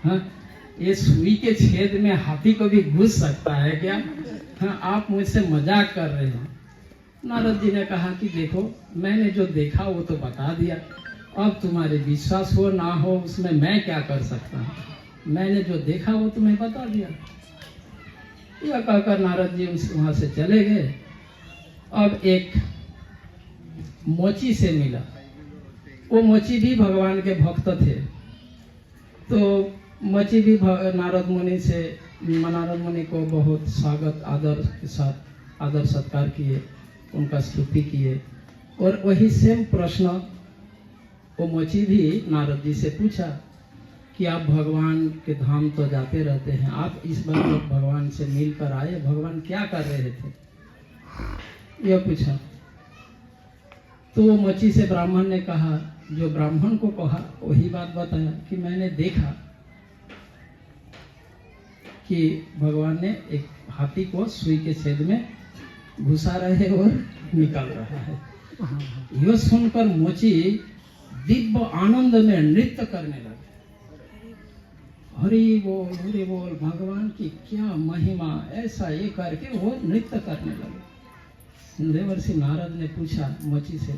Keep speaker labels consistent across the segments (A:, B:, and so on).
A: हाँ, ये सुई के छेद में हाथी को भी घुस सकता है क्या? हाँ, आप मुझसे मजाक कर रहे हैं। नारद जी ने कहा कि देखो, मैंने जो देखा वो तो बता दिया, अब तुम्हारे विश्वास हो ना हो उसमें मैं क्या कर सकता हूँ। मैंने जो देखा वो तुम्हें बता दिया। यह कहकर नारद जी वहां से चले गए। अब एक मोची से मिला। वो मोची भी भगवान के भक्त थे। तो मोची भी नारद मुनि को बहुत स्वागत आदर के साथ आदर सत्कार किए, उनका स्तुति किए। और वही सेम प्रश्न वो मोची भी नारद जी से पूछा कि आप भगवान के धाम तो जाते रहते हैं, आप इस बार जब भगवान से मिलकर आए, भगवान क्या कर रहे थे, यह पूछा। तो वो मोची से ब्राह्मण ने कहा, जो ब्राह्मण को कहा वही बात बताया कि मैंने देखा कि भगवान ने एक हाथी को सुई के छेद में घुसा रहे और निकाल रहा है। यह सुनकर मोची दिव्य आनंद में नृत्य करने लगे। हरि बोल भगवान की क्या महिमा, ऐसा ये करके वो नृत्य करने लगे। देवर्षि नारद ने पूछा मोची से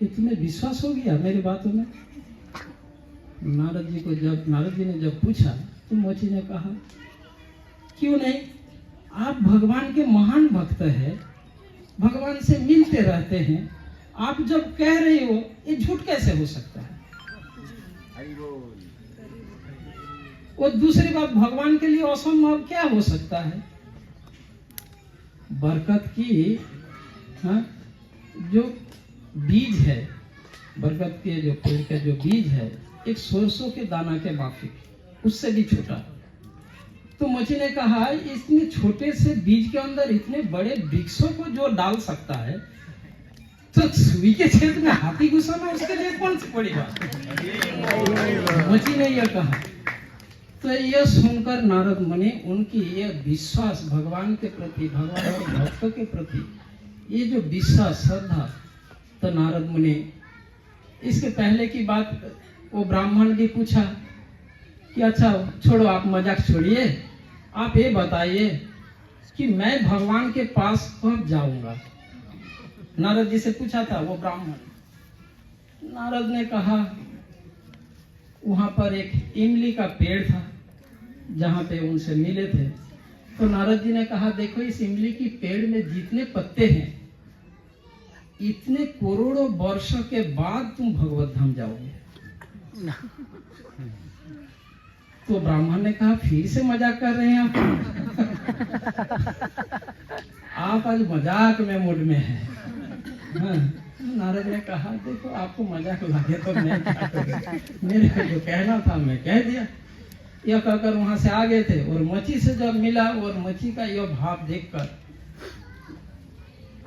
A: कि तुम्हें विश्वास हो गया मेरी बातों में? नारद जी ने जब पूछा तो मोची ने कहा, क्यों नहीं, आप भगवान के महान भक्त हैं, भगवान से मिलते रहते हैं, आप जब कह रहे हो ये झूठ कैसे हो सकता है? और दूसरी बात, भगवान के लिए असंभव क्या हो सकता है? बरकत की जो बीज है, बरकत के जो पेड़ का जो बीज है, एक सरसों के दाना के माफिक, उससे भी छोटा। तो मोची ने कहा, इतने छोटे से बीज के अंदर इतने बड़े वृक्षों को जो डाल सकता है, तो सुई के छेद में हाथी घुसाना उसके लिए कौन सी बड़ी बात? मोची ने यह कहा। तो यह सुनकर नारद मुनि, उनकी यह विश्वास भगवान के प्रति, भगवान के भक्तों के प्रति, ये जो विश्वास श्रद्धा, तो नारद मुनि, इसके पहले की बात वो ब्राह्मण भी पूछा कि अच्छा छोड़ो, आप मजाक छोड़िए, आप ये बताइए कि मैं भगवान के पास कब जाऊंगा? नारद जी से पूछा था वो ब्राह्मण। नारद ने कहा, वहां पर एक इमली का पेड़ था जहां पे उनसे मिले थे। तो नारद जी ने कहा, देखो इस इमली की पेड़ में जितने पत्ते हैं, इतने करोड़ों वर्षों के बाद तुम भगवत धाम जाओगे। तो ब्राह्मण ने कहा, फिर से मजाक कर रहे हैं आप आज मजाक में मूड में हैं। हाँ, नारद ने कहा, देखो आपको मजाक लगे तो मैं क्या करूं, मेरे को जो कहना था मैं कह दिया। यह कहकर वहां से आ गए थे। और मच्छी से जब मिला और मच्छी का यह भाव देखकर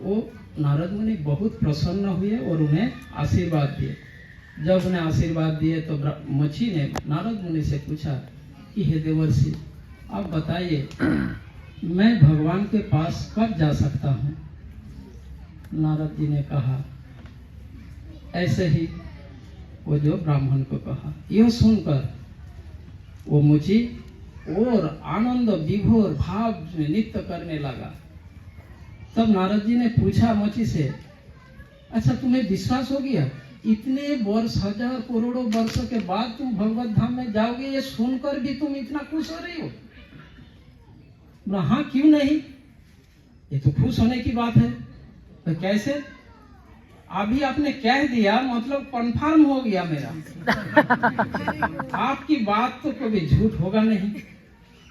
A: वो नारद मुनि बहुत प्रसन्न हुए और उन्हें आशीर्वाद दिए। जब उन्हें आशीर्वाद दिए तो मच्छी ने नारद मुनि से पूछा कि हे देवर्षि, आप बताइए मैं भगवान के पास कब जा सकता हूँ? नारद जी ने कहा, ऐसे ही वो जो ब्राह्मण को कहा। यह सुनकर वो मुझी और आनंद विभोर भाव में नृत्य करने लगा। तब नारद जी ने पूछा मोची से, अच्छा तुम्हें विश्वास हो गया, इतने वर्ष, हजार करोड़ों वर्षों के बाद तुम भगवत धाम में जाओगे, ये सुनकर भी तुम इतना खुश हो रही हो? बोला, हाँ क्यों नहीं, ये तो खुश होने की बात है। तो कैसे? अभी आपने कह दिया, मतलब कंफर्म हो गया मेरा। आपकी बात तो कभी झूठ होगा नहीं।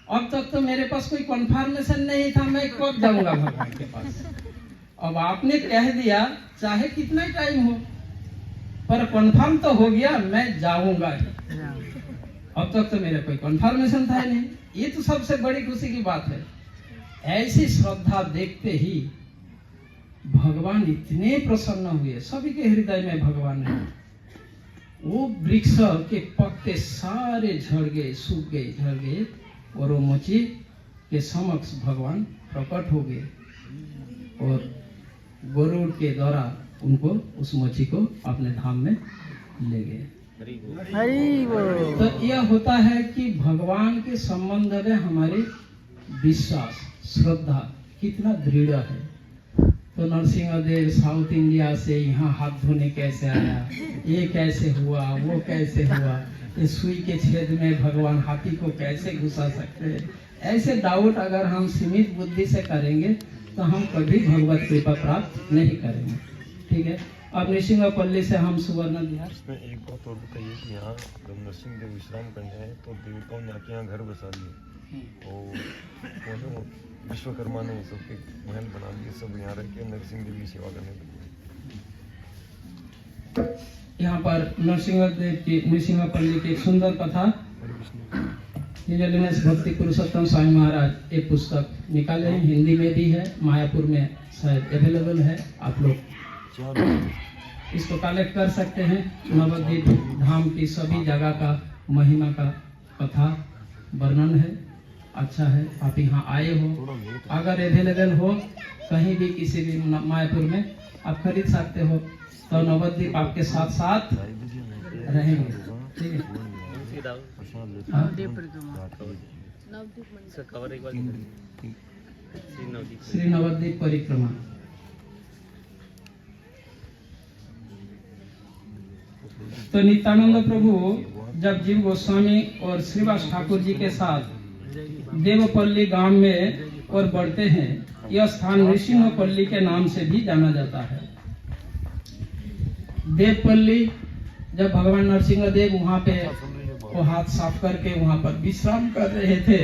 A: अब तक तो मेरे पास कोई कंफर्मेशन नहीं था, मैं कब जाऊंगा भगवान के पास। अब आपने कह दिया, चाहे कितना टाइम हो, पर कंफर्म तो हो गया, मैं जाऊंगा ही। अब तक तो मेरा कोई कंफर्मेशन था नहीं। ये तो सबसे बड़ी खुशी की बात है। ऐसी श्रद्धा देखते ही भगवान इतने प्रसन्न हुए, सभी के हृदय में भगवान है। वो वृक्ष के पत्ते सारे झड़ गए, सूख गए, झड़ गए, और वो मोची के समक्ष भगवान प्रकट हो गए और गरुड़ के द्वारा उनको, उस मोची को अपने धाम में ले गए।
B: हरी बोल।
A: तो यह होता है कि भगवान के संबंध में हमारी विश्वास श्रद्धा कितना दृढ़ है। तो नरसिंह देव साउथ इंडिया से यहाँ हाथ धोने कैसे आया, ये कैसे हुआ, वो कैसे हुआ, ये सुई के छेद में भगवान हाथी को कैसे घुसा सकते हैं, ऐसे डाउट अगर हम सीमित बुद्धि से करेंगे तो हम कभी भगवत कृपा प्राप्त नहीं करेंगे। ठीक है। अब नृसिंहपल्ली से हम सुवर्ण विहार।
C: इसमें एक बात और बताइए कि यहाँ जब नरसिंह देव विश्राम करने हैं तो देवताओं ने आके यहाँ घर बसा लिए और वो जो विश्वकर्मा ने सबके महल बना दिए, सब यहाँ रह के नरसिंह देव की सेवा करने लगे।
A: यहाँ पर नृसिंहपल्ली की एक सुंदर कथा भक्ति पुरुषोत्तम स्वामी महाराज एक पुस्तक निकाले हैं, हिंदी में भी है, मायापुर में शायद अवेलेबल है, आप लोग इसको कलेक्ट कर सकते हैं। नवद्वीप धाम की सभी जगह का महिमा का कथा वर्णन है, अच्छा है। आप यहाँ आए हो, अगर अवेलेबल हो कहीं भी किसी भी मायापुर में आप खरीद सकते हो, तो नवद्वीप आपके साथ साथ रहेंगे। ठीक है। श्री नवद्वीप परिक्रमा। तो नित्यानंद प्रभु जब जीव गोस्वामी और श्रीवास ठाकुर जी के साथ देवपल्ली गांव में और बढ़ते हैं, यह स्थान नृसिंहपल्ली के नाम से भी जाना जाता है। देवपल्ली जब भगवान नरसिंह देव वहां पे वो हाथ साफ करके वहां पर विश्राम कर रहे थे,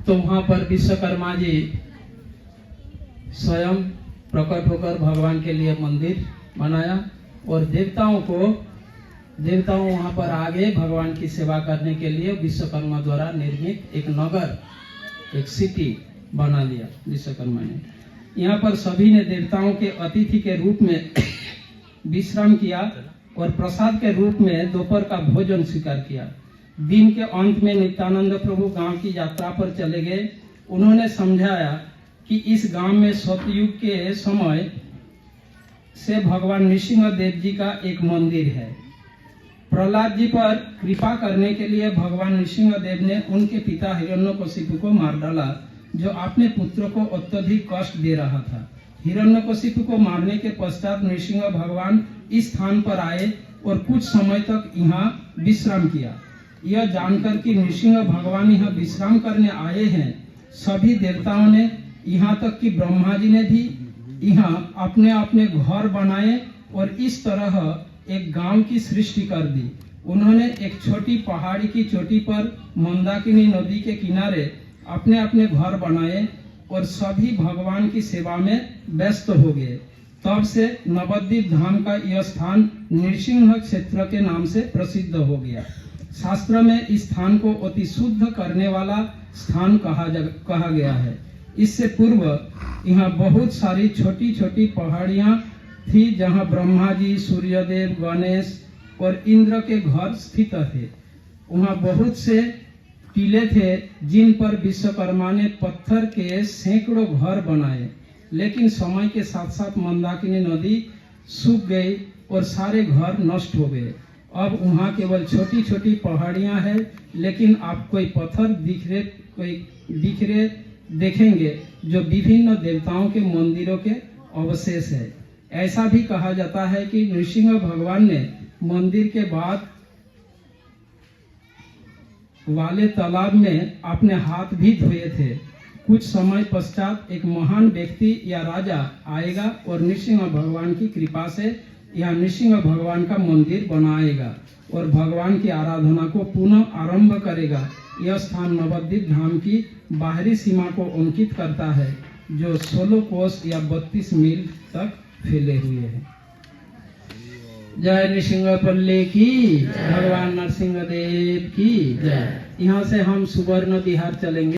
A: तो वहां पर विश्वकर्मा जी स्वयं प्रकट होकर भगवान के लिए मंदिर बनाया और देवताओं वहां पर आगे भगवान की सेवा करने के लिए विश्वकर्मा द्वारा निर्मित एक नगर, एक सिटी बना लिया विश्वकर्मा ने। यहाँ पर सभी ने देवताओं के अतिथि के रूप में विश्राम किया और प्रसाद के रूप में दोपहर का भोजन स्वीकार किया। दिन के अंत में नित्यानंद प्रभु गांव की यात्रा पर चले गए। उन्होंने समझाया कि इस गांव में सतयुग के समय से भगवान नृसिंह देव जी का एक मंदिर है। प्रहलाद जी पर कृपा करने के लिए भगवान नृसिंह देव ने उनके पिता हिरण्यकशिपु को मार डाला, जो अपने पुत्र को अत्यधिक कष्ट दे रहा था। हिरण्यकशिपु को मारने के पश्चात नृसिंह भगवान इस स्थान पर आए और कुछ समय तक यहाँ विश्राम किया। यह जानकर कि नृसिंह भगवान यहाँ विश्राम करने आए हैं, सभी देवताओं ने, यहाँ तक कि ब्रह्मा जी ने भी यहाँ अपने अपने घर बनाए और इस तरह एक गांव की सृष्टि कर दी। उन्होंने एक छोटी पहाड़ी की चोटी पर मंदाकिनी नदी के किनारे अपने अपने घर बनाए और सभी भगवान की सेवा में व्यस्त हो गए। तब से नवद्वीप धाम का यह स्थान नृसिंह क्षेत्र के नाम से प्रसिद्ध हो गया। शास्त्र में इस स्थान को अति शुद्ध करने वाला स्थान कहा गया है। इससे पूर्व यहाँ बहुत सारी छोटी छोटी पहाड़ियाँ थी, जहाँ ब्रह्मा जी, सूर्यदेव, गणेश और इंद्र के घर स्थित थे। वहाँ बहुत से टीले थे जिन पर विश्वकर्मा ने पत्थर के सैकड़ों घर बनाए, लेकिन समय के साथ साथ मंदाकिनी नदी सूख गई और सारे घर नष्ट हो गए। अब वहाँ केवल छोटी छोटी पहाड़ियाँ हैं, लेकिन आप कोई पत्थर बिखरे देखेंगे जो विभिन्न देवताओं के मंदिरों के अवशेष है। ऐसा भी कहा जाता है कि नृसिंह भगवान ने मंदिर के बाद वाले तालाब में अपने हाथ भी धोए थे। कुछ समय पश्चात एक महान व्यक्ति या राजा आएगा और नृसिंह भगवान की कृपा से यह नृसिंह भगवान का मंदिर बनाएगा और भगवान की आराधना को पुनः आरंभ करेगा। यह स्थान नवद्वीप धाम की बाहरी सीमा को अंकित करता है, जो 16 कोस या 32 मील तक फैले हुए हैं। जय नृसिंहपल्ली की, भगवान नरसिंह देव की जय। यहाँ से हम सुवर्ण विहार चलेंगे।